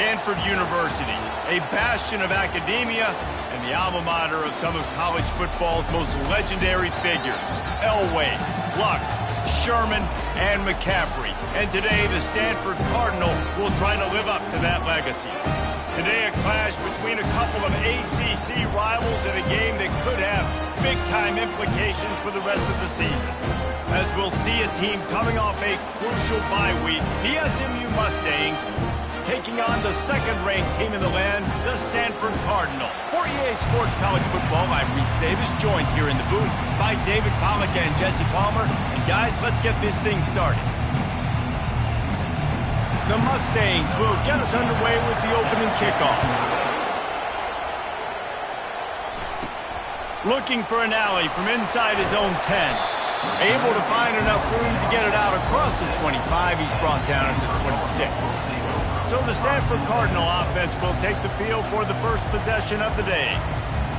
Stanford University, a bastion of academia and the alma mater of some of college football's most legendary figures, Elway, Luck, Sherman, and McCaffrey. And today, the Stanford Cardinal will try to live up to that legacy. Today, a clash between a couple of ACC rivals in a game that could have big-time implications for the rest of the season. As we'll see a team coming off a crucial bye week, the SMU Mustangs, taking on the second-ranked team in the land, the Stanford Cardinal. For EA Sports College Football, I'm Reese Davis, joined here in the booth by David Pollack and Jesse Palmer. And guys, let's get this thing started. The Mustangs will get us underway with the opening kickoff. Looking for an alley from inside his own 10. Able to find enough room to get it out across the 25. He's brought down at the 26. So the Stanford Cardinal offense will take the field for the first possession of the day.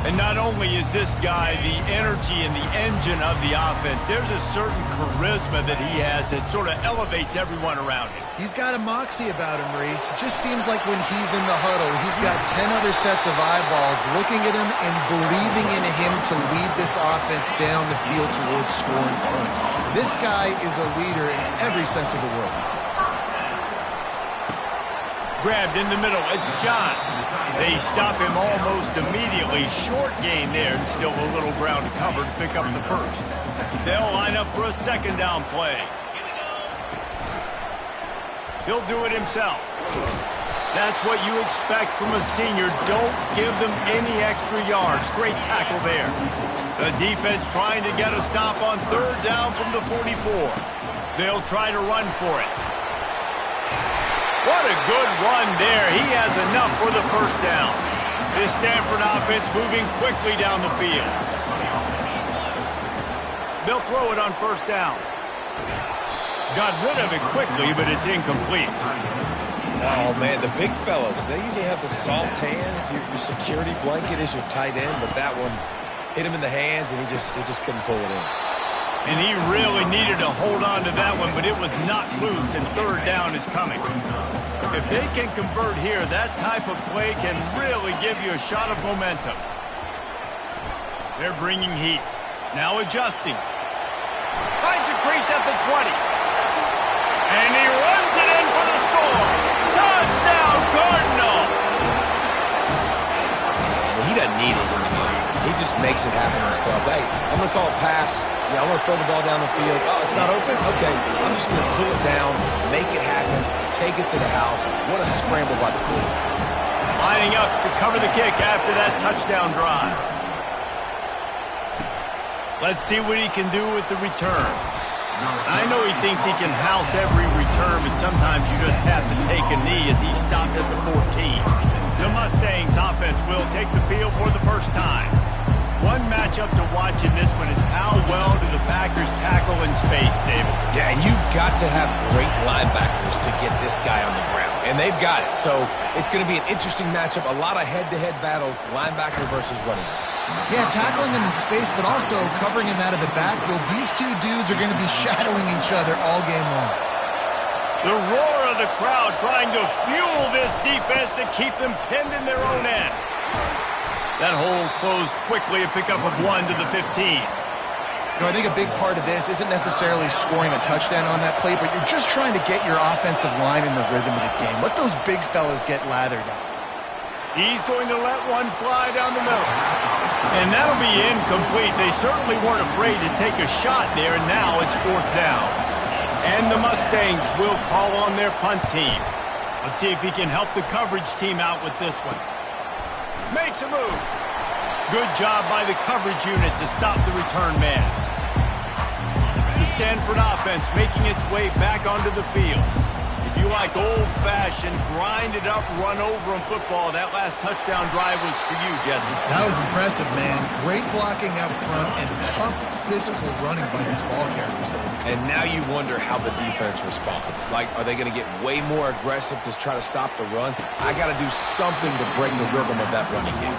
And not only is this guy the energy and the engine of the offense, there's a certain charisma that he has that sort of elevates everyone around him. He's got a moxie about him, Reese. It just seems like when he's in the huddle, he's got 10 other sets of eyeballs looking at him and believing in him to lead this offense down the field towards scoring points. This guy is a leader in every sense of the word. Grabbed in the middle, it's John. They stop him almost immediately. Short gain there, and still a little ground to cover to pick up the first. They'll line up for a second down play. He'll do it himself. That's what you expect from a senior. Don't give them any extra yards. Great tackle there. The defense trying to get a stop on third down from the 44. They'll try to run for it. What a good run there. He has enough for the first down. This Stanford offense moving quickly down the field. They'll throw it on first down. Got rid of it quickly, but it's incomplete. Oh, man, the big fellas, they usually have the soft hands. Your security blanket is your tight end, but that one hit him in the hands, and he just couldn't pull it in. And he really needed to hold on to that one, but it was not loose, and third down is coming. If they can convert here, that type of play can really give you a shot of momentum. They're bringing heat. Now adjusting. Finds a crease at the 20. And he runs it in for the score. Touchdown, Cardinal! He doesn't need it. He just makes it happen himself. Hey, I'm going to call a pass. Yeah, I'm going to throw the ball down the field. Oh, it's not open? Okay, I'm just going to pull it down, make it happen, take it to the house. What a scramble by the quarterback. Lining up to cover the kick after that touchdown drive. Let's see what he can do with the return. I know he thinks he can house every return, but sometimes you just have to take a knee as he stopped at the 14. The Mustangs offense will take the field for the first time. One matchup to watch in this one is how well do the Packers tackle in space, David? Yeah, and you've got to have great linebackers to get this guy on the ground. And they've got it. So it's going to be an interesting matchup. A lot of head-to-head battles, linebacker versus running back. Yeah, tackling him in space, but also covering him out of the backfield. These two dudes are going to be shadowing each other all game long. The roar of the crowd trying to fuel this defense to keep them pinned in their own end. That hole closed quickly, a pickup of 1 to the 15. You know, I think a big part of this isn't necessarily scoring a touchdown on that play, but you're just trying to get your offensive line in the rhythm of the game. Let those big fellas get lathered up. He's going to let one fly down the middle. And that'll be incomplete. They certainly weren't afraid to take a shot there, and now it's fourth down. And the Mustangs will call on their punt team. Let's see if he can help the coverage team out with this one. Makes a move. Good job by the coverage unit to stop the return man. The Stanford offense making its way back onto the field. If you like old-fashioned, grind-it-up, run-over-'em football, that last touchdown drive was for you, Jesse. That was impressive, man. Great blocking up front and tough physical running by these ball carriers. And now you wonder how the defense responds. Like, are they going to get way more aggressive to try to stop the run? I got to do something to break the rhythm of that running game.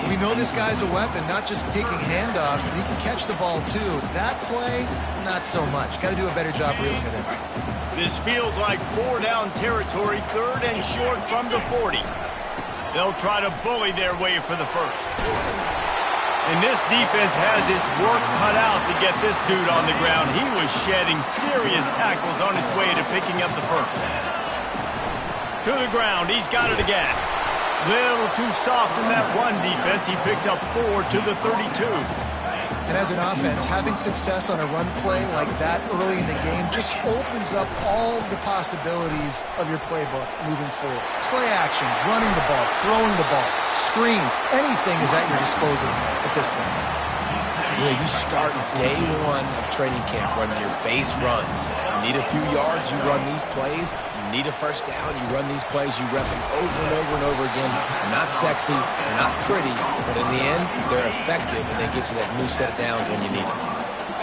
We know this guy's a weapon, not just taking handoffs, but he can catch the ball too. That play, not so much. Got to do a better job reeling it in. This feels like 4-down territory, 3rd and short from the 40. They'll try to bully their way for the first. And this defense has its work cut out to get this dude on the ground. He was shedding serious tackles on his way to picking up the first. To the ground, he's got it again. Little too soft in that run defense. He picks up 4 to the 32. And as an offense, having success on a run play like that early in the game just opens up all the possibilities of your playbook moving forward. Play action, running the ball, throwing the ball, screens, anything is at your disposal at this point. You know, you start day one of training camp running your base runs. You need a few yards, you run these plays. You need a first down, you run these plays. You rep them over and over and over again. They're not sexy, they're not pretty, but in the end, they're effective, and they get you that new set of downs when you need them.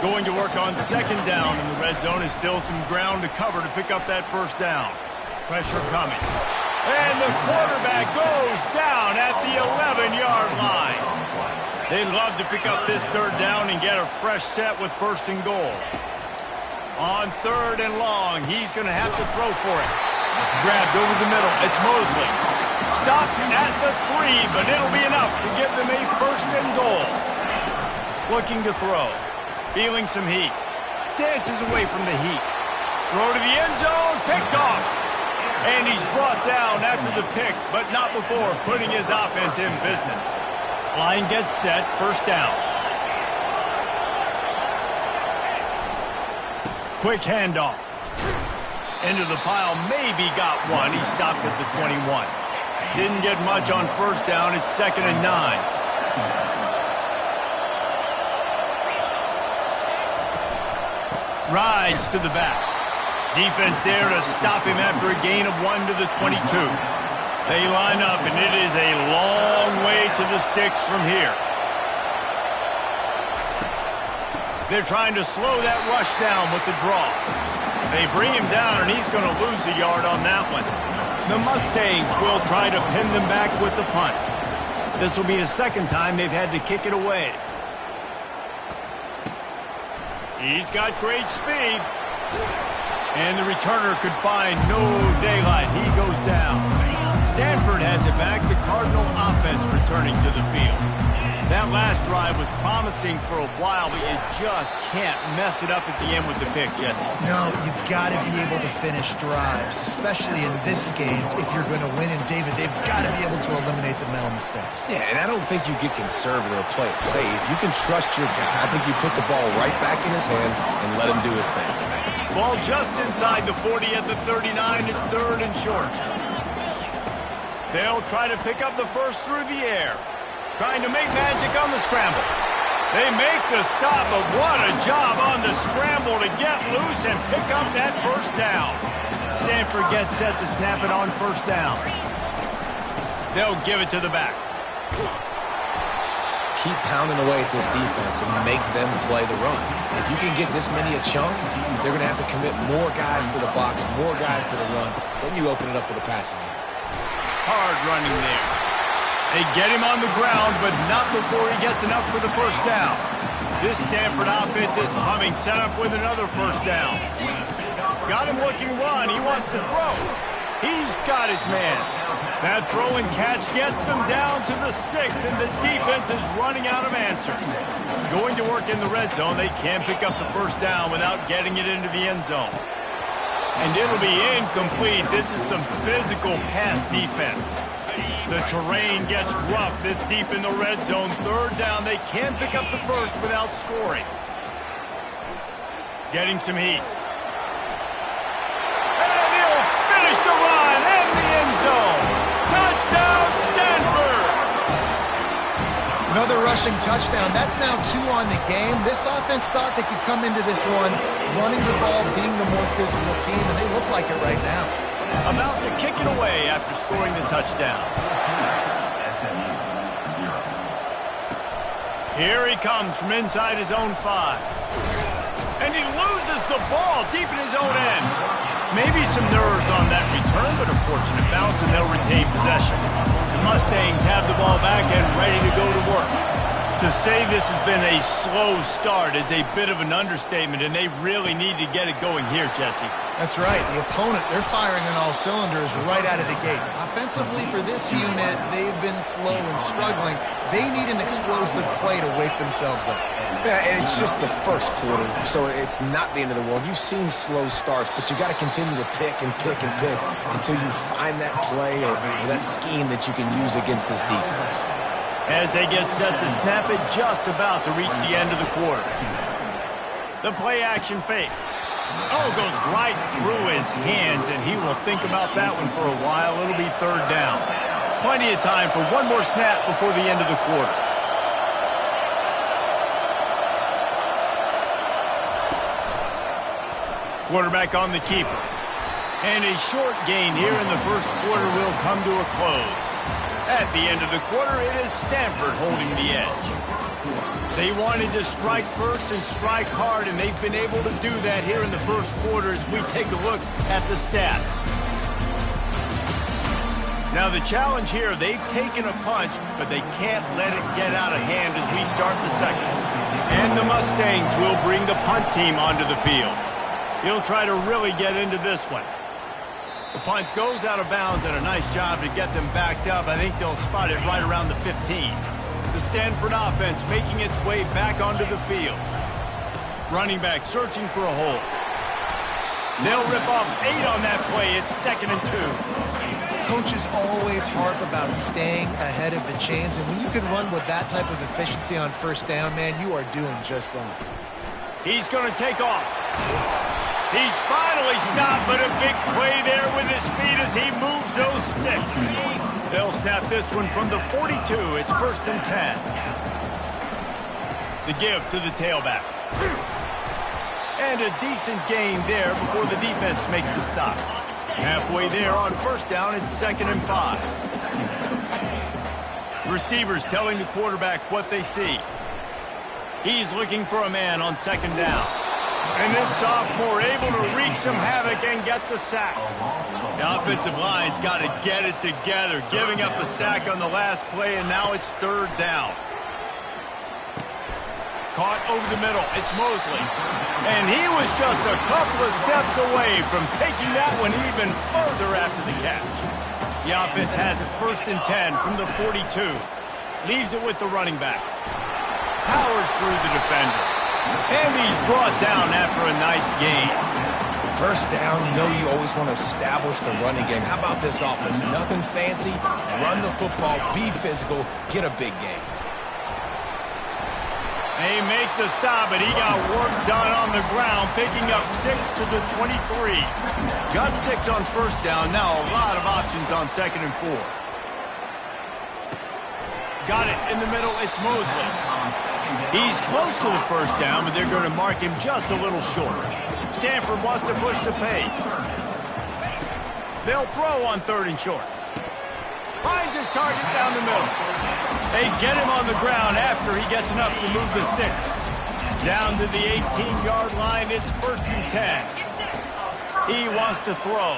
Going to work on 2nd down in the red zone is still some ground to cover to pick up that first down. Pressure coming. And the quarterback goes down at the 11-yard line. They'd love to pick up this 3rd down and get a fresh set with 1st and goal. On 3rd and long, he's going to have to throw for it. Grabbed over the middle. It's Mosley. Stopped at the 3, but it'll be enough to give them a 1st and goal. Looking to throw. Feeling some heat. Dances away from the heat. Throw to the end zone. Picked off. And he's brought down after the pick, but not before putting his offense in business. Line gets set, 1st down. Quick handoff. Into the pile, maybe got one. He stopped at the 21. Didn't get much on 1st down. It's 2nd and 9. Rides to the back. Defense there to stop him after a gain of 1 to the 22. They line up, and it is a long way to the sticks from here. They're trying to slow that rush down with the draw. They bring him down, and he's going to lose a yard on that one. The Mustangs will try to pin them back with the punt. This will be the 2nd time they've had to kick it away. He's got great speed. And the returner could find no daylight. He goes down. Stanford has it back. The Cardinal offense returning to the field. That last drive was promising for a while, but you just can't mess it up at the end with the pick, Jesse. No, you've got to be able to finish drives, especially in this game. If you're going to win, and David, they've got to be able to eliminate the mental mistakes. Yeah, and I don't think you get conservative or play it safe. You can trust your guy. I think you put the ball right back in his hands and let him do his thing. Ball just inside the 40 at the 39. It's 3rd and short. They'll try to pick up the first through the air. Trying to make magic on the scramble. They make the stop, but what a job on the scramble to get loose and pick up that 1st down. Stanford gets set to snap it on 1st down. They'll give it to the back. Keep pounding away at this defense and make them play the run. If you can get this many a chunk, they're going to have to commit more guys to the box, more guys to the run. Then you open it up for the passing game. Hard running there. They get him on the ground, but not before he gets enough for the 1st down. This Stanford offense is humming, set up with another 1st down. Got him looking run. He wants to throw. He's got his man. That throw and catch gets them down to the 6, and the defense is running out of answers. Going to work in the red zone. They can't pick up the 1st down without getting it into the end zone. And it'll be incomplete. This is some physical pass defense. The terrain gets rough this deep in the red zone. 3rd down. They can't pick up the first without scoring. Getting some heat. And he'll finish the run in the end zone. Touchdown, Stanford! Another rushing touchdown. That's now 2 on the game. This offense thought they could come into this one running the ball, being the more physical team, and they look like it right now. About to kick it away after scoring the touchdown. Here he comes from inside his own 5. And he loses the ball deep in his own end. Maybe some nerves on that return, but a fortunate bounce, and they'll retain possession. The Mustangs have the ball back and ready to go to work. To say this has been a slow start is a bit of an understatement, and they really need to get it going here, Jesse. That's right. The opponent, they're firing on all cylinders right out of the gate. Offensively for this unit, they've been slow and struggling. They need an explosive play to wake themselves up. Yeah, and it's just the first quarter, so it's not the end of the world. You've seen slow starts, but you got to continue to pick and pick and pick until you find that play or that scheme that you can use against this defense. As they get set to snap it, just about to reach the end of the quarter. The play action fake. Oh, goes right through his hands, and he will think about that one for a while. It'll be third down. Plenty of time for one more snap before the end of the quarter. Quarterback on the keeper. And a short gain here in the first quarter will come to a close. At the end of the quarter, it is Stanford holding the edge. They wanted to strike first and strike hard, and they've been able to do that here in the first quarter as we take a look at the stats. Now the challenge here, they've taken a punch, but they can't let it get out of hand as we start the second. And the Mustangs will bring the punt team onto the field. He'll try to really get into this one. The punt goes out of bounds, and a nice job to get them backed up. I think they'll spot it right around the 15. The Stanford offense making its way back onto the field. Running back searching for a hole. They'll rip off 8 on that play. It's 2nd and 2. Coaches always harp about staying ahead of the chains, and when you can run with that type of efficiency on first down, man, you are doing just that. He's going to take off. He's finally stopped, but a big play there with his feet as he moves those sticks. They'll snap this one from the 42. It's 1st and 10. The give to the tailback. And a decent gain there before the defense makes the stop. Halfway there on first down, it's 2nd and 5. Receivers telling the quarterback what they see. He's looking for a man on 2nd down. And this sophomore able to wreak some havoc and get the sack. The offensive line's got to get it together, giving up a sack on the last play, and now it's 3rd down. Caught over the middle. It's Mosley. And he was just a couple of steps away from taking that one even further after the catch. The offense has it 1st and 10 from the 42. Leaves it with the running back. Powers through the defender. And he's brought down after a nice gain. First down, you know you always want to establish the running game. How about this offense? Nothing fancy. Run the football, be physical, get a big gain. They make the stop, and he got work done on the ground, picking up 6 to the 23. Got 6 on first down. Now a lot of options on 2nd and 4. Got it in the middle. It's Mosley. He's close to the first down, but they're going to mark him just a little short. Stanford wants to push the pace. They'll throw on 3rd and short. Finds his target down the middle. They get him on the ground after he gets enough to move the sticks. Down to the 18-yard line, it's 1st and 10. He wants to throw.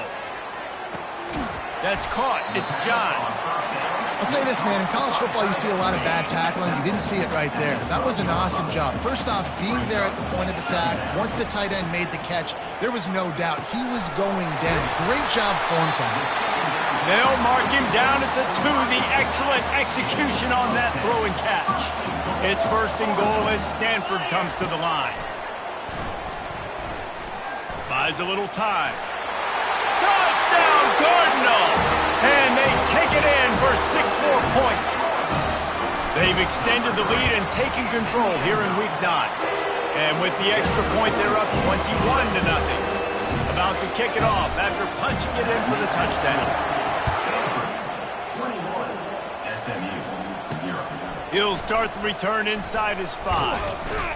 That's caught. It's John. I'll say this, man, in college football you see a lot of bad tackling. You didn't see it right there. That was an awesome job. First off, being there at the point of attack, once the tight end made the catch, there was no doubt he was going down. Great job form time. They'll mark him down at the 2. The excellent execution on that throw and catch. It's 1st and goal as Stanford comes to the line. Buys a little time. Touchdown, Cardinal! And they take it in for 6 more points. They've extended the lead and taken control here in Week 9. And with the extra point, they're up 21 to nothing. About to kick it off after punching it in for the touchdown. He'll start the return inside his 5.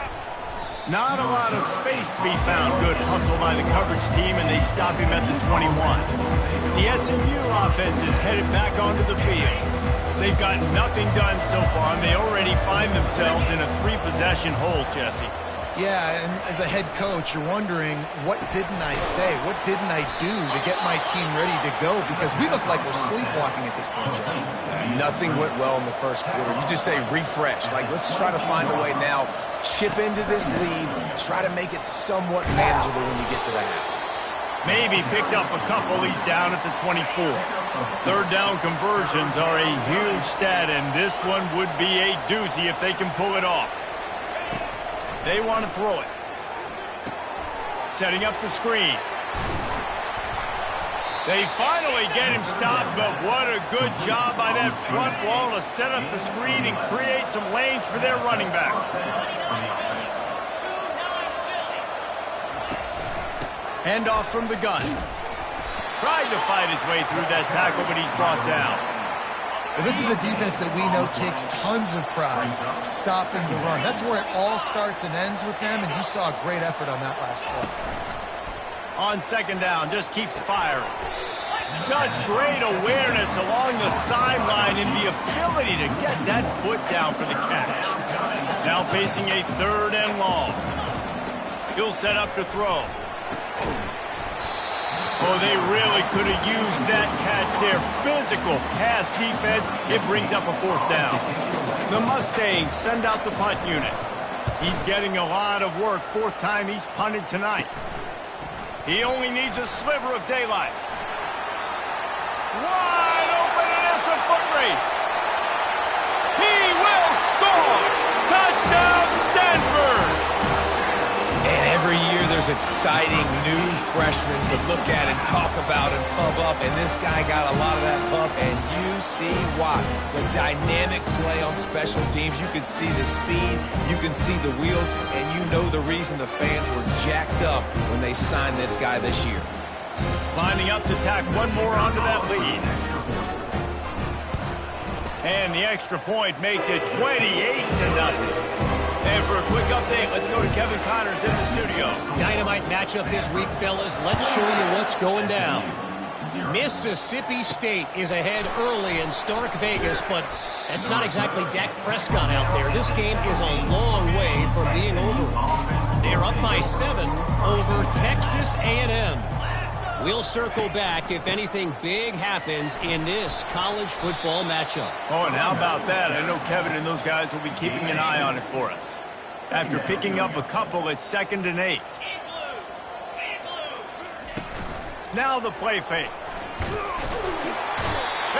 Not a lot of space to be found. Good hustle by the coverage team, and they stop him at the 21. The SMU offense is headed back onto the field. They've got nothing done so far, and they already find themselves in a 3-possession hole, Jesse. Yeah, and as a head coach, you're wondering, what didn't I say? What didn't I do to get my team ready to go? Because we look like we're sleepwalking at this point, Joe. Nothing went well in the first quarter. You just say refresh. Like, let's try to find a way now. Chip into this lead. Try to make it somewhat manageable when you get to the half. Maybe picked up a couple. He's down at the 24. Third down conversions are a huge stat, and this one would be a doozy if they can pull it off. They want to throw it. Setting up the screen. They finally get him stopped, but what a good job by that front wall to set up the screen and create some lanes for their running back. Handoff from the gun. Tried to fight his way through that tackle, but he's brought down. Well, this is a defense that we know takes tons of pride stopping the run. That's where it all starts and ends with them, and you saw a great effort on that last play. On second down, just keeps firing. Such great awareness along the sideline and the ability to get that foot down for the catch. Now facing a third and long. He'll set up to throw. Oh, they really could have used that catch there. Physical pass defense. It brings up a fourth down. The Mustangs send out the punt unit. He's getting a lot of work. Fourth time he's punted tonight. He only needs a sliver of daylight. Wide open, and it's a foot race. He will score. Touchdown, Stanford. And every year there's exciting new freshmen to look at and talk about and pump up. And this guy got a lot of that pump, and you see why. The dynamic play on special teams. You can see the speed. You can see the wheels. And you know the reason the fans were jacked up when they signed this guy this year. Lining up to tack one more onto that lead. And the extra point makes it 28-0. And for a quick update, let's go to Kevin Connors in the studio. Dynamite matchup this week, fellas. Let's show you what's going down. Mississippi State is ahead early in Stark Vegas, but that's not exactly Dak Prescott out there. This game is a long way from being over. They're up by 7 over Texas A&M. We'll circle back if anything big happens in this college football matchup. Oh, and how about that? I know Kevin and those guys will be keeping an eye on it for us. After picking up a couple, it's 2nd and 8. Now the play fake.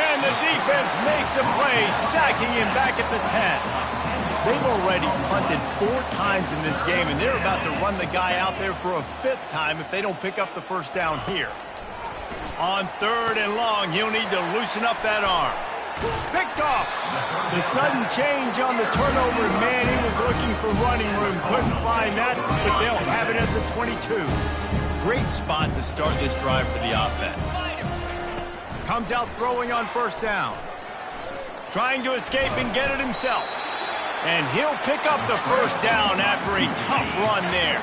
And the defense makes a play, sacking him back at the 10. They've already punted 4 times in this game, and they're about to run the guy out there for a 5th time if they don't pick up the first down here. On 3rd and long, he'll need to loosen up that arm. Picked off. The sudden change on the turnover, man, he was looking for running room. Couldn't find that, but they'll have it at the 22. Great spot to start this drive for the offense. Comes out throwing on 1st down. Trying to escape and get it himself. And he'll pick up the 1st down after a tough run there.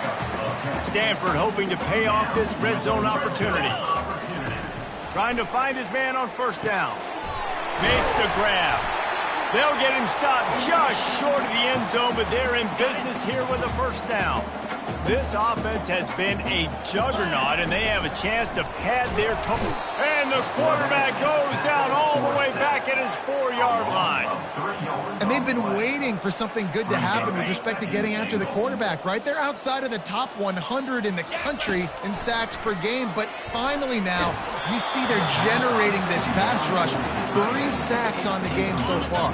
Stanford hoping to pay off this red zone opportunity. Trying to find his man on 1st down. Makes the grab. They'll get him stopped just short of the end zone, but they're in business here with a 1st down. This offense has been a juggernaut, and they have a chance to pad their total. And the quarterback goes down all the way back at his 4-yard line. And they've been waiting for something good to happen with respect to getting after the quarterback, right? They're outside of the top 100 in the country in sacks per game, but finally now you see they're generating this pass rush. 3 sacks on the game so far.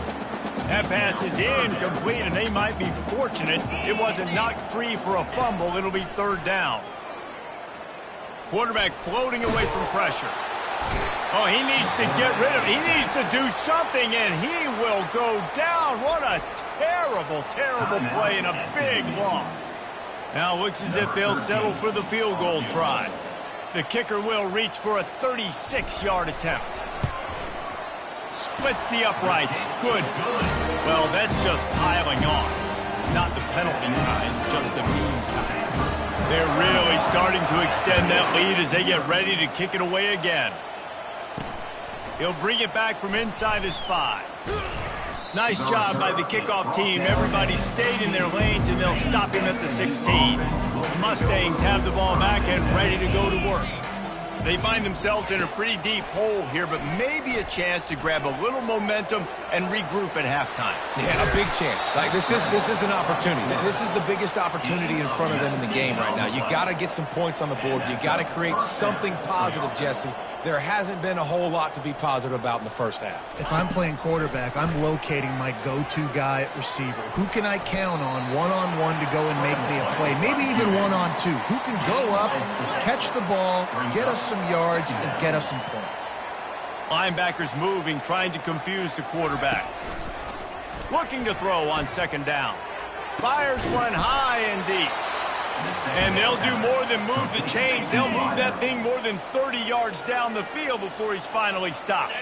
That pass is incomplete, and they might be fortunate it wasn't knocked free for a fumble. It'll be 3rd down. Quarterback floating away from pressure. Oh, he needs to get rid of it. He needs to do something, and he will go down. What a terrible, terrible play and a big loss. Now it looks as if they'll settle for the field goal try. The kicker will reach for a 36-yard attempt. Splits the uprights. Good. Well, that's just piling on. Not the penalty kind, just the mean kind. They're really starting to extend that lead as they get ready to kick it away again. He'll bring it back from inside his 5. Nice job by the kickoff team. Everybody stayed in their lanes, and they'll stop him at the 16. The Mustangs have the ball back and ready to go to work. They find themselves in a pretty deep hole here, but maybe a chance to grab a little momentum and regroup at halftime. Yeah, a big chance. Like this is an opportunity. This is the biggest opportunity in front of them in the game right now. You got to get some points on the board. You got to create something positive, Jesse. There hasn't been a whole lot to be positive about in the first half. If I'm playing quarterback, I'm locating my go-to guy at receiver. Who can I count on one-on-one to go and make me a play? Maybe even one-on-two. Who can go up, catch the ball, get us some yards, and get us some points? Linebackers moving, trying to confuse the quarterback. Looking to throw on second down. Fires one high and deep. And they'll do more than move the chains. They'll move that thing more than 30 yards down the field before he's finally stopped.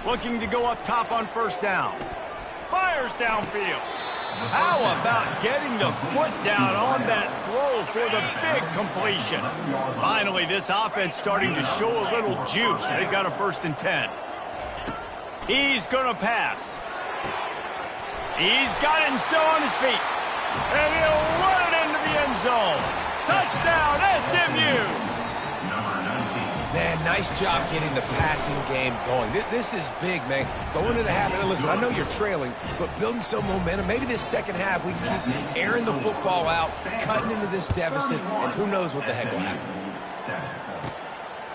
Looking to go up top on first down. Fires downfield. How about getting the foot down on that throw for the big completion? Finally, this offense starting to show a little juice. They've got a 1st and 10. He's going to pass. He's got it and still on his feet. And he'll run it into the end zone. Touchdown, SMU! Man, nice job getting the passing game going. This is big, man. Going into the half, and listen, I know you're trailing, but building some momentum. Maybe this second half we can keep airing the football out, cutting into this deficit, and who knows what the heck will happen.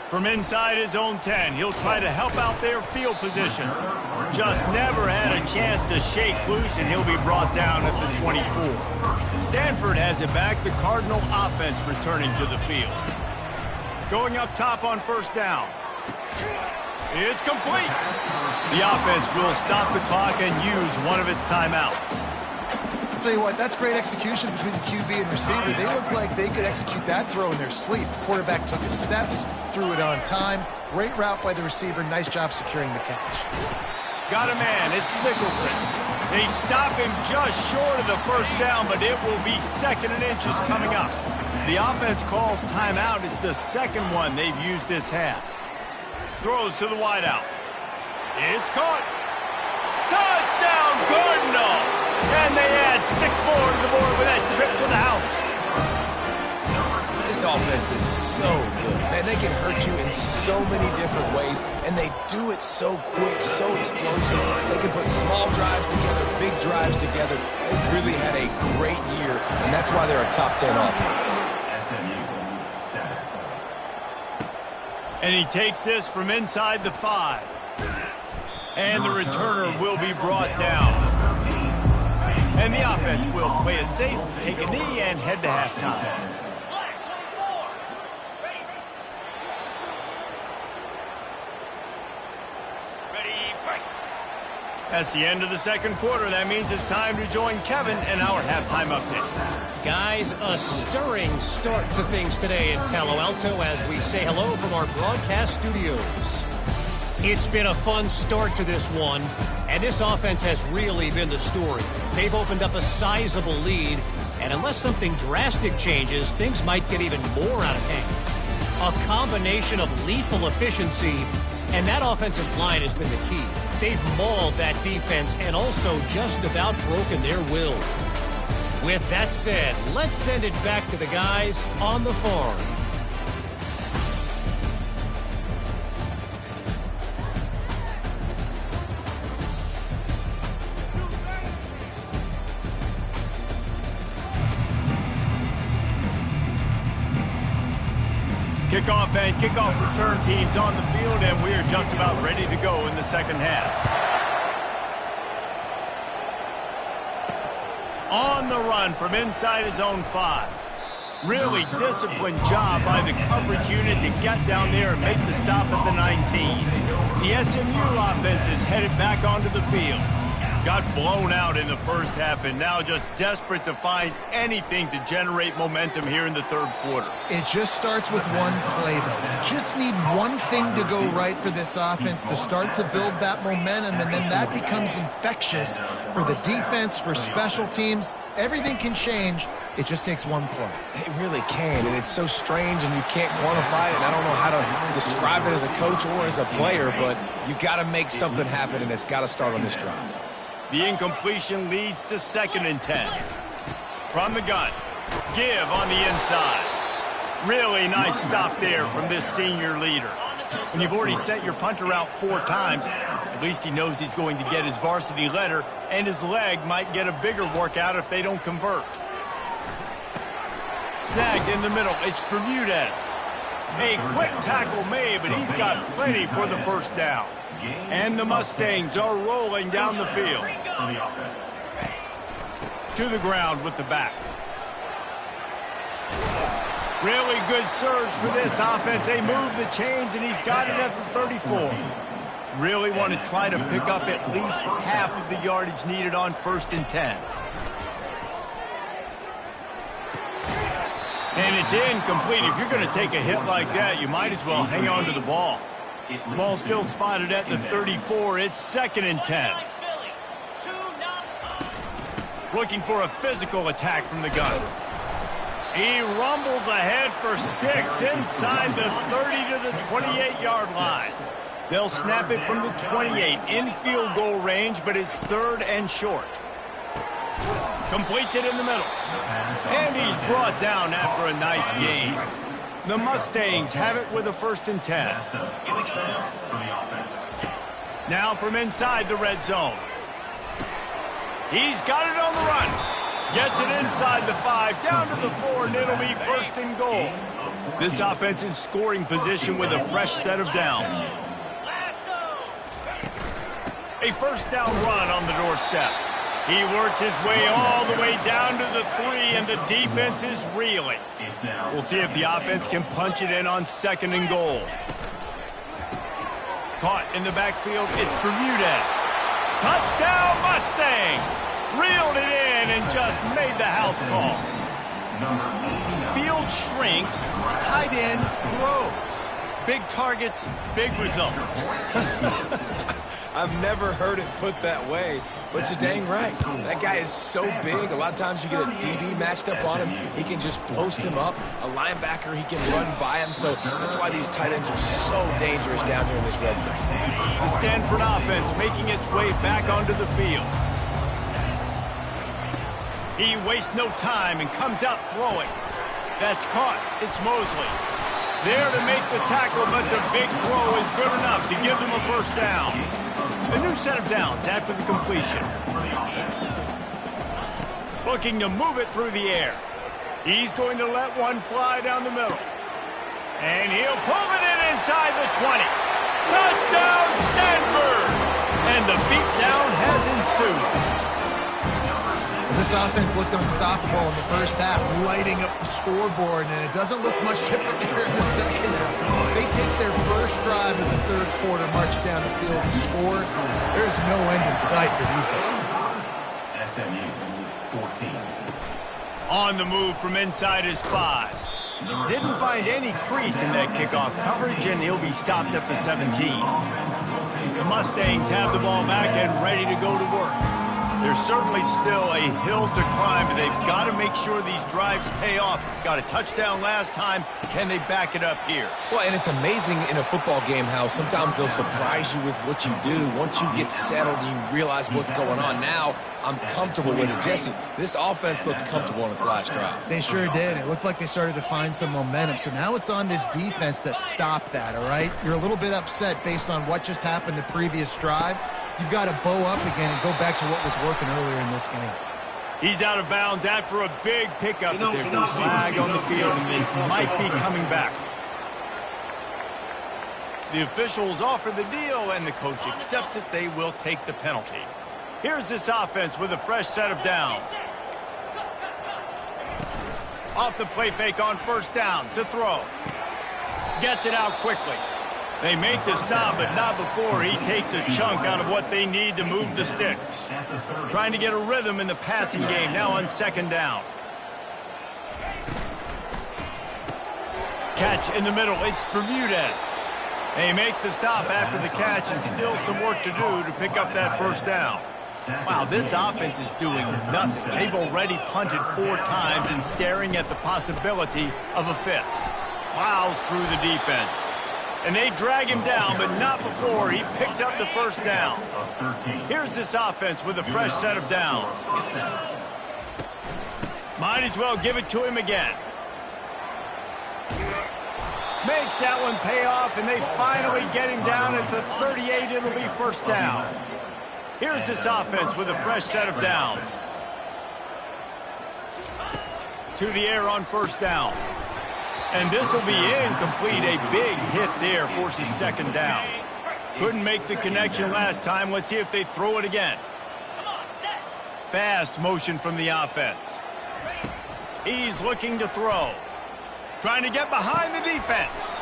From inside his own 10, he'll try to help out their field position. Just never had a chance to shake loose, and he'll be brought down at the 24. Stanford has it back. The Cardinal offense returning to the field. Going up top on first down. It's complete. The offense will stop the clock and use one of its timeouts. I'll tell you what, that's great execution between the QB and receiver. They look like they could execute that throw in their sleep. The quarterback took his steps, threw it on time. Great route by the receiver. Nice job securing the catch. Got a man. It's Nicholson. They stop him just short of the first down, but it will be 2nd and inches coming up. The offense calls timeout. It's the second one they've used this half. Throws to the wideout. It's caught. Touchdown, Cardinal! And they add 6 more to the board with that trip to the house. This offense is so good. Man, they can hurt you in so many different ways, and they do it so quick, so explosive. They can put small drives together, big drives together. They've really had a great year, and that's why they're a top 10 offense. And he takes this from inside the 5. And the returner will be brought down. And the offense will play it safe, take a knee, and head to halftime. That's the end of the second quarter. That means it's time to join Kevin in our halftime update. Guys, a stirring start to things today in Palo Alto as we say hello from our broadcast studios. It's been a fun start to this one, and this offense has really been the story. They've opened up a sizable lead, and unless something drastic changes, things might get even more out of hand. A combination of lethal efficiency, and that offensive line has been the key. They've mauled that defense and also just about broken their will. With that said, let's send it back to the guys on the farm. Kickoff and kickoff return teams on the field, and we are just about ready to go in the second half. On the run from inside his own 5. Really disciplined job by the coverage unit to get down there and make the stop at the 19. The SMU offense is headed back onto the field. Got blown out in the first half and now just desperate to find anything to generate momentum here in the third quarter. It just starts with one play, though. You just need one thing to go right for this offense to start to build that momentum, and then that becomes infectious for the defense, for special teams. Everything can change. It just takes one play. It really can, and it's so strange, and you can't quantify it, and I don't know how to describe it as a coach or as a player, but you got to make something happen, and it's got to start on this drive. The incompletion leads to 2nd and 10. From the gun, give on the inside. Really nice stop there from this senior leader. When you've already sent your punter out 4 times, at least he knows he's going to get his varsity letter, and his leg might get a bigger workout if they don't convert. Snagged in the middle, it's Bermudez. A quick tackle made, but he's got plenty for the first down. And the Mustangs are rolling down the field. To the ground with the back. Really good surge for this offense. They move the chains, and he's got it at the 34. Really want to try to pick up at least half of the yardage needed on 1st and 10. And it's incomplete. If you're going to take a hit like that, you might as well hang on to the ball. Ball still spotted at the 34. It's 2nd and 10. Looking for a physical attack from the gun. He rumbles ahead for 6 inside the 30 to the 28-yard line. They'll snap it from the 28 in field goal range, but it's 3rd and short. Completes it in the middle. And he's brought down after a nice gain. The Mustangs have it with a 1st and 10. Now from inside the red zone. He's got it on the run. Gets it inside the 5, down to the 4, and it'll be 1st and goal. This offense in scoring position with a fresh set of downs. A 1st down run on the doorstep. He works his way all the way down to the 3, and the defense is reeling. We'll see if the offense can punch it in on 2nd and goal. Caught in the backfield, it's Bermudez. Touchdown, Mustangs! Reeled it in and just made the house call. Field shrinks, tight end grows. Big targets, big results. I've never heard it put that way, but you're dang right. That guy is so big. A lot of times you get a DB matched up on him. He can just post him up. A linebacker, he can run by him. So that's why these tight ends are so dangerous down here in this red zone. The Stanford offense making its way back onto the field. He wastes no time and comes out throwing. That's caught. It's Mosley. There to make the tackle, but the big throw is good enough to give them a 1st down. A new set of downs after the completion. Looking to move it through the air. He's going to let one fly down the middle. And he'll pull it in inside the 20. Touchdown, Stanford! And the beatdown has ensued. This offense looked unstoppable in the first half, lighting up the scoreboard, and it doesn't look much different here in the second half. They take their first drive in the 3rd quarter, march down the field and score. There's no end in sight for these guys. SMU 14. On the move from inside his 5. Didn't find any crease in that kickoff coverage, and he'll be stopped at the 17. The Mustangs have the ball back and ready to go to work. There's certainly still a hill to climb, but they've got to make sure these drives pay off. Got a touchdown last time. Can they back it up here? Well, and it's amazing in a football game how sometimes they'll surprise you with what you do. Once you get settled, you realize what's going on. Now, I'm comfortable with it. Jesse, this offense looked comfortable on its last drive. They sure did. It looked like they started to find some momentum. So now it's on this defense to stop that, all right? You're a little bit upset based on what just happened the previous drive. You've got to bow up again and go back to what was working earlier in this game. He's out of bounds after a big pickup. There's a flag on the field, and this might be coming back. The officials offer the deal, and the coach accepts it. They will take the penalty. Here's this offense with a fresh set of downs. Off the play fake on 1st down to throw. Gets it out quickly. They make the stop, but not before he takes a chunk out of what they need to move the sticks. Trying to get a rhythm in the passing game now on second down. Catch in the middle. It's Bermudez. They make the stop after the catch and still some work to do to pick up that first down. Wow, this offense is doing nothing. They've already punted 4 times and staring at the possibility of a 5th. Plows through the defense. And they drag him down, but not before he picks up the first down. Here's this offense with a fresh set of downs. Might as well give it to him again. Makes that one pay off, and they finally get him down at the 38. It'll be first down. Here's this offense with a fresh set of downs. To the air on first down. And this will be incomplete. A big hit there forces second down. Couldn't make the connection last time. Let's see if they throw it again. Fast motion from the offense. He's looking to throw. Trying to get behind the defense.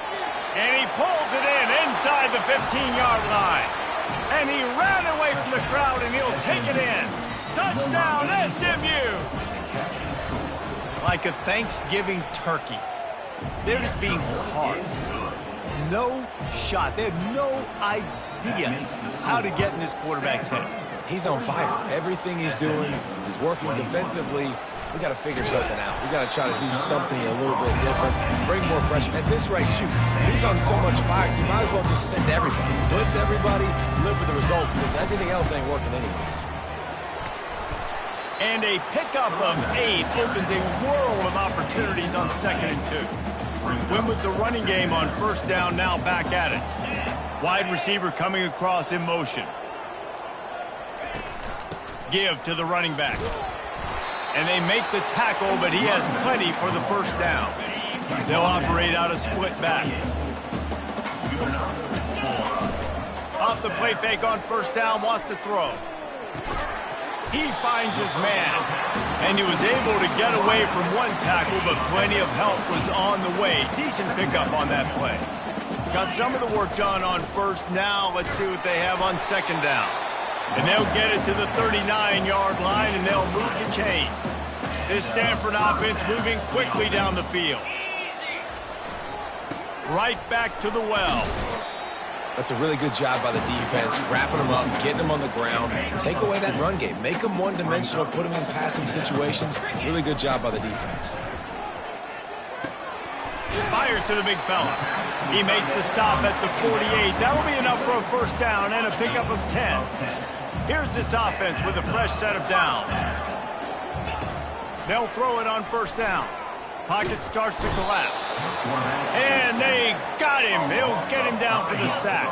And he pulls it in inside the 15-yard line. And he ran away from the crowd, and he'll take it in. Touchdown, SMU! Like a Thanksgiving turkey. They're just being caught. No shot. They have no idea how to get in this quarterback's head. He's on fire. Everything he's doing is working defensively. We got to figure something out. We got to try to do something a little bit different. Bring more pressure. At this rate, shoot, he's on so much fire, you might as well just send everybody. Blitz everybody, live with the results, because everything else ain't working anyways. And a pickup of 8 opens a world of opportunities on 2nd and 2. Win with the running game on first down, now back at it. Wide receiver coming across in motion. Give to the running back. And they make the tackle, but he has plenty for the first down. They'll operate out of split backs. Off the play fake on first down, wants to throw. He finds his man, and he was able to get away from one tackle, but plenty of help was on the way. Decent pickup on that play. Got some of the work done on first. Now let's see what they have on second down. And they'll get it to the 39-yard line, and they'll move the chain. This Stanford offense moving quickly down the field. Right back to the well. That's a really good job by the defense, wrapping them up, getting them on the ground. Take away that run game. Make them one-dimensional, put them in passing situations. Really good job by the defense. Fires to the big fella. He makes the stop at the 48. That'll be enough for a first down and a pickup of 10. Here's this offense with a fresh set of downs. They'll throw it on first down. Pocket starts to collapse. And they got him. They'll get him down for the sack.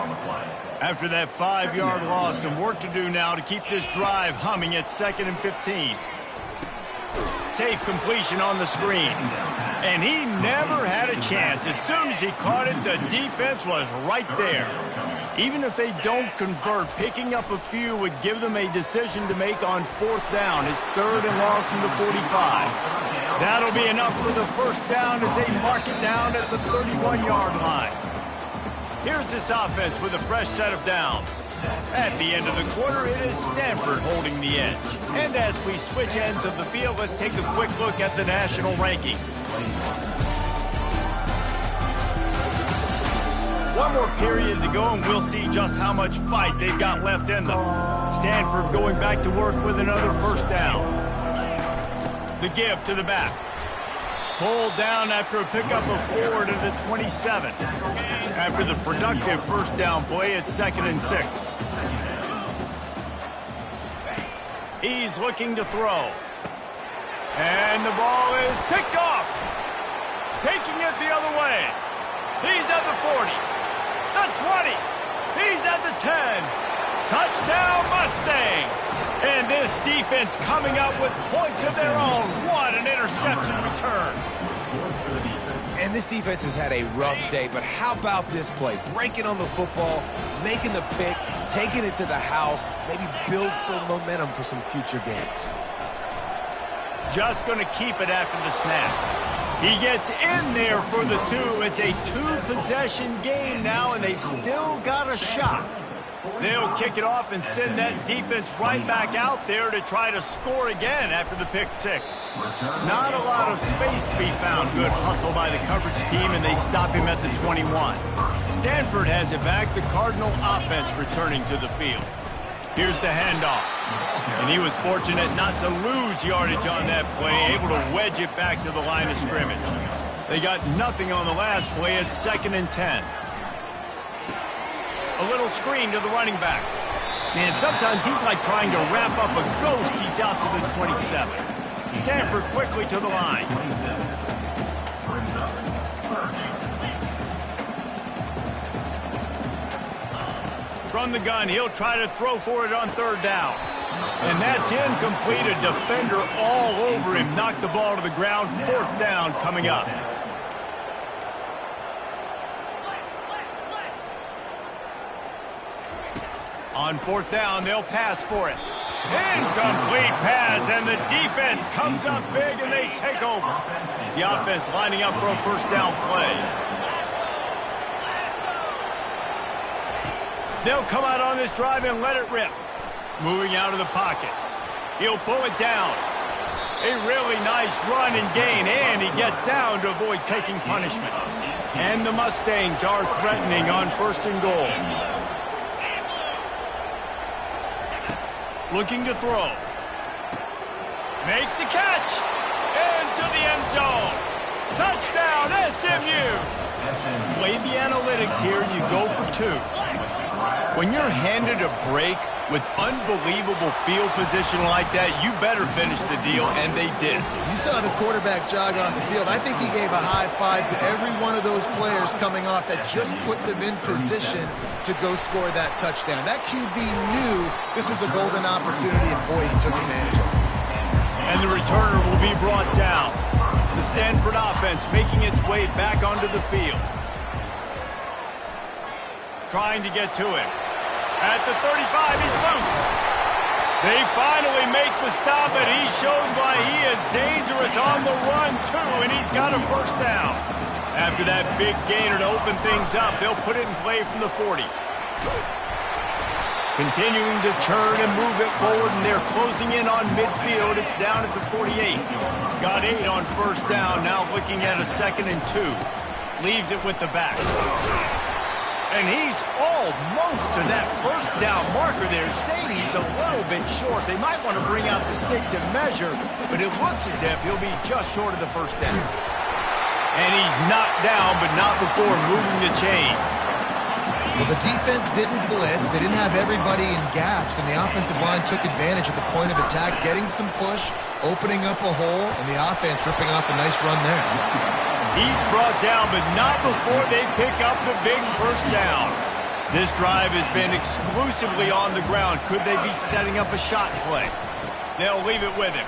After that 5-yard loss, some work to do now to keep this drive humming at 2nd and 15. Safe completion on the screen. And he never had a chance. As soon as he caught it, the defense was right there. Even if they don't convert, picking up a few would give them a decision to make on fourth down. It's 3rd and long from the 45. That'll be enough for the first down as they mark it down at the 31-yard line. Here's this offense with a fresh set of downs. At the end of the quarter, it is Stanford holding the edge. And as we switch ends of the field, let's take a quick look at the national rankings. One more period to go, and we'll see just how much fight they've got left in them. Stanford going back to work with another first down. The give to the back. Pulled down after a pickup of 4 to the 27. After the productive first down play, it's 2nd and 6. He's looking to throw. And the ball is picked off. Taking it the other way. He's at the 40. The 20. He's at the 10. Touchdown, Mustangs. And this defense coming up with points of their own. What an interception return. And this defense has had a rough day, but how about this play? Breaking on the football, making the pick, taking it to the house, maybe build some momentum for some future games. Just going to keep it after the snap. He gets in there for the 2. It's a 2-possession game now, and they've still got a shot. They'll kick it off and send that defense right back out there to try to score again after the pick 6. Not a lot of space to be found. Good hustle by the coverage team, and they stop him at the 21. Stanford has it back. The Cardinal offense returning to the field. Here's the handoff. And he was fortunate not to lose yardage on that play, able to wedge it back to the line of scrimmage. They got nothing on the last play. It's 2nd and 10. A little screen to the running back. Man, sometimes he's like trying to wrap up a ghost. He's out to the 27. Stanford quickly to the line. From the gun, he'll try to throw for it on 3rd down. And that's incomplete. A defender all over him. Knocked the ball to the ground. 4th down coming up. On 4th down, they'll pass for it. Incomplete pass, and the defense comes up big, and they take over. The offense lining up for a 1st down play. They'll come out on this drive and let it rip. Moving out of the pocket. He'll pull it down. A really nice run and gain, and he gets down to avoid taking punishment. And the Mustangs are threatening on 1st and goal. Looking to throw. Makes the catch. Into the end zone. Touchdown, SMU. Play the analytics here, and you go for 2. When you're handed a break with unbelievable field position like that, you better finish the deal, and they did. You saw the quarterback jog on the field. I think he gave a high five to every one of those players coming off that just put them in position to go score that touchdown. That QB knew this was a golden opportunity, and boy, he took advantage of it. And the returner will be brought down. The Stanford offense making its way back onto the field. Trying to get to him. At the 35, he's loose. They finally make the stop, and he shows why he is dangerous on the run, too, and he's got a 1st down. After that big gainer to open things up, they'll put it in play from the 40. Continuing to churn and move it forward, and they're closing in on midfield. It's down at the 48. Got 8 on 1st down, now looking at a 2nd and 2. Leaves it with the back. And he's almost to that 1st down marker there, saying he's a little bit short. They might want to bring out the sticks and measure, but it looks as if he'll be just short of the 1st down. And he's knocked down, but not before moving the chains. Well, the defense didn't blitz. They didn't have everybody in gaps, and the offensive line took advantage at the point of attack, getting some push, opening up a hole, and the offense ripping off a nice run there. He's brought down, but not before they pick up the big 1st down. This drive has been exclusively on the ground. Could they be setting up a shot play? They'll leave it with him.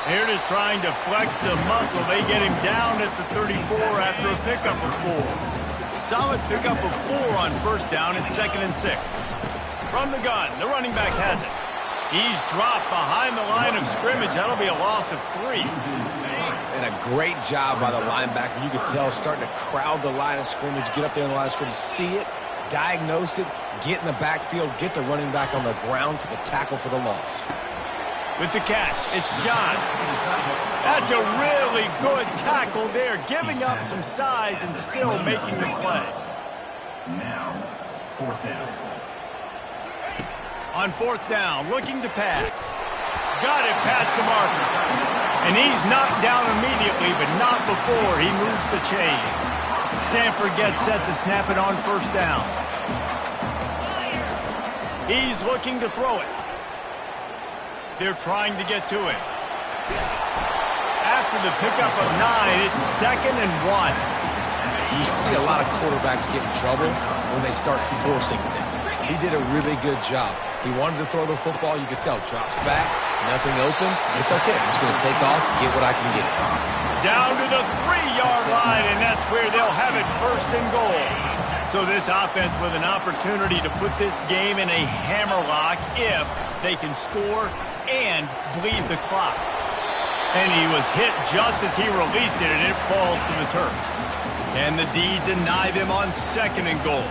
Here it is trying to flex the muscle. They get him down at the 34 after a pickup of 4. Solid pickup of 4 on 1st down. It's 2nd and 6. From the gun, the running back has it. He's dropped behind the line of scrimmage. That'll be a loss of 3. And a great job by the linebacker. You could tell starting to crowd the line of scrimmage, get up there in the line of scrimmage, see it, diagnose it, get in the backfield, get the running back on the ground for the tackle for the loss. With the catch, it's John. That's a really good tackle there, giving up some size and still making the play. Now, 4th down. On 4th down, looking to pass. Got it past the marker. And he's knocked down immediately, but not before he moves the chains. Stanford gets set to snap it on 1st down. He's looking to throw it. They're trying to get to him. After the pickup of 9, it's 2nd and 1. You see a lot of quarterbacks get in trouble when they start forcing things. He did a really good job. He wanted to throw the football. You could tell. Drops back. Nothing open. It's okay. I'm just going to take off, get what I can get. Down to the 3-yard line, and that's where they'll have it 1st and goal. So this offense with an opportunity to put this game in a hammerlock if they can score and bleed the clock. And he was hit just as he released it, and it falls to the turf. And the D deny them on 2nd and goal.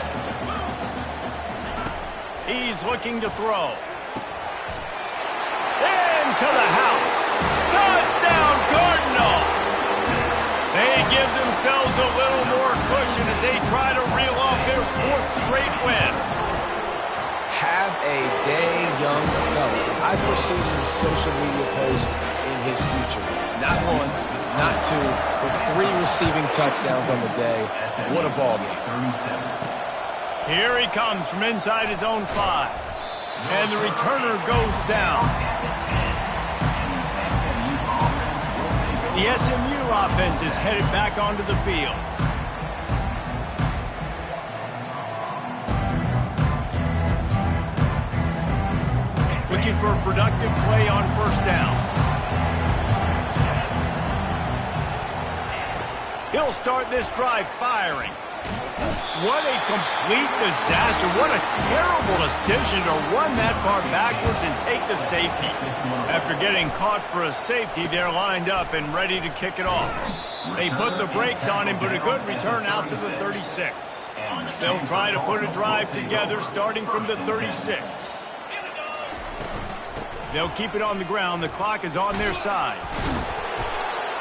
He's looking to throw. Into the house. Touchdown, Cardinal! They give themselves a little more cushion as they try to reel off their 4th straight win. Have a day, young fella. I foresee some social media posts in his future. Not 1, not 2, but 3 receiving touchdowns on the day. What a ball game. Here he comes from inside his own 5. And the returner goes down. The SMU offense is headed back onto the field. Looking for a productive play on 1st down. He'll start this drive firing. What a complete disaster. What a terrible decision to run that far backwards and take the safety. After getting caught for a safety, they're lined up and ready to kick it off. They put the brakes on him, but a good return out to the 36. They'll try to put a drive together starting from the 36. They'll keep it on the ground. The clock is on their side.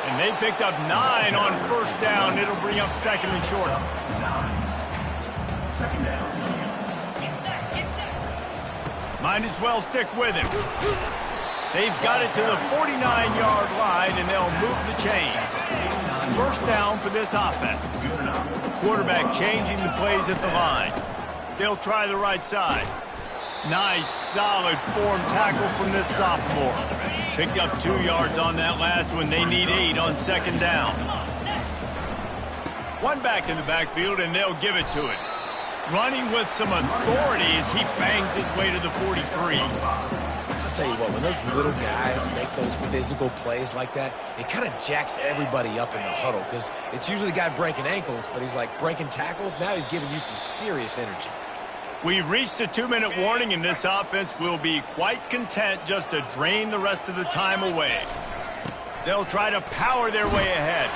And they picked up 9 on 1st down. It'll bring up 2nd and short. Might as well stick with him. They've got it to the 49-yard line, and they'll move the chains. 1st down for this offense. Quarterback changing the plays at the line. They'll try the right side. Nice, solid form tackle from this sophomore. Picked up 2 yards on that last one. They need 8 on 2nd down. 1 back in the backfield, and they'll give it to it. Running with some authority as he bangs his way to the 43. I'll tell you what, when those little guys make those physical plays like that, it kind of jacks everybody up in the huddle because it's usually the guy breaking ankles, but he's like breaking tackles. Now he's giving you some serious energy. We've reached a 2-minute warning, and this offense will be quite content just to drain the rest of the time away. They'll try to power their way ahead.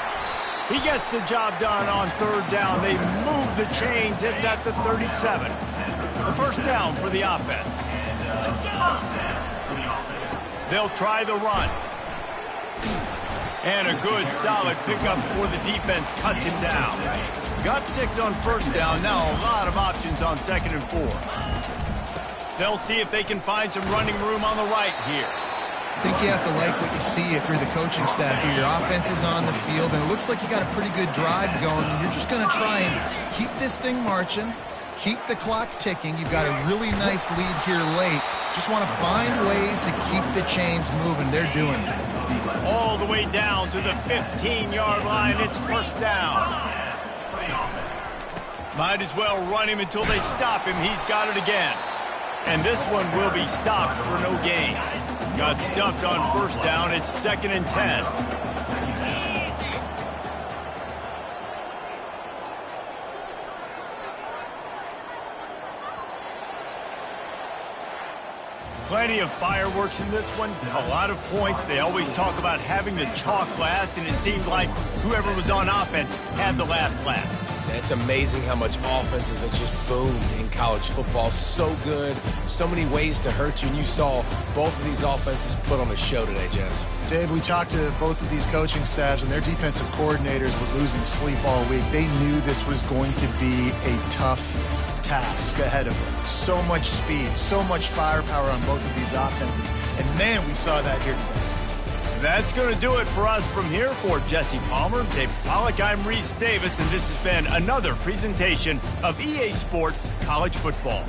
He gets the job done on 3rd down. They move the chains. It's at the 37. The 1st down for the offense. They'll try the run. And a good, solid pickup for the defense cuts him down. Got 6 on 1st down. Now a lot of options on 2nd and 4. They'll see if they can find some running room on the right here. I think you have to like what you see if you're the coaching staff here. Your offense is on the field, and it looks like you got a pretty good drive going. And you're just going to try and keep this thing marching, keep the clock ticking. You've got a really nice lead here late. Just want to find ways to keep the chains moving. They're doing it. All the way down to the 15-yard line. It's 1st down. Might as well run him until they stop him. He's got it again. And this one will be stopped for no gain. Got stuffed on 1st down. It's 2nd and 10. Plenty of fireworks in this one. A lot of points. They always talk about having the chalk last, and it seemed like whoever was on offense had the last laugh. It's amazing how much offenses have just boomed in college football. So good, so many ways to hurt you, and you saw both of these offenses put on a show today, Jess. Dave, we talked to both of these coaching staffs, and their defensive coordinators were losing sleep all week. They knew this was going to be a tough task ahead of them. So much speed, so much firepower on both of these offenses, and man, we saw that here today. That's going to do it for us from here. For Jesse Palmer, Dave Pollack, I'm Reese Davis, and this has been another presentation of EA Sports College Football.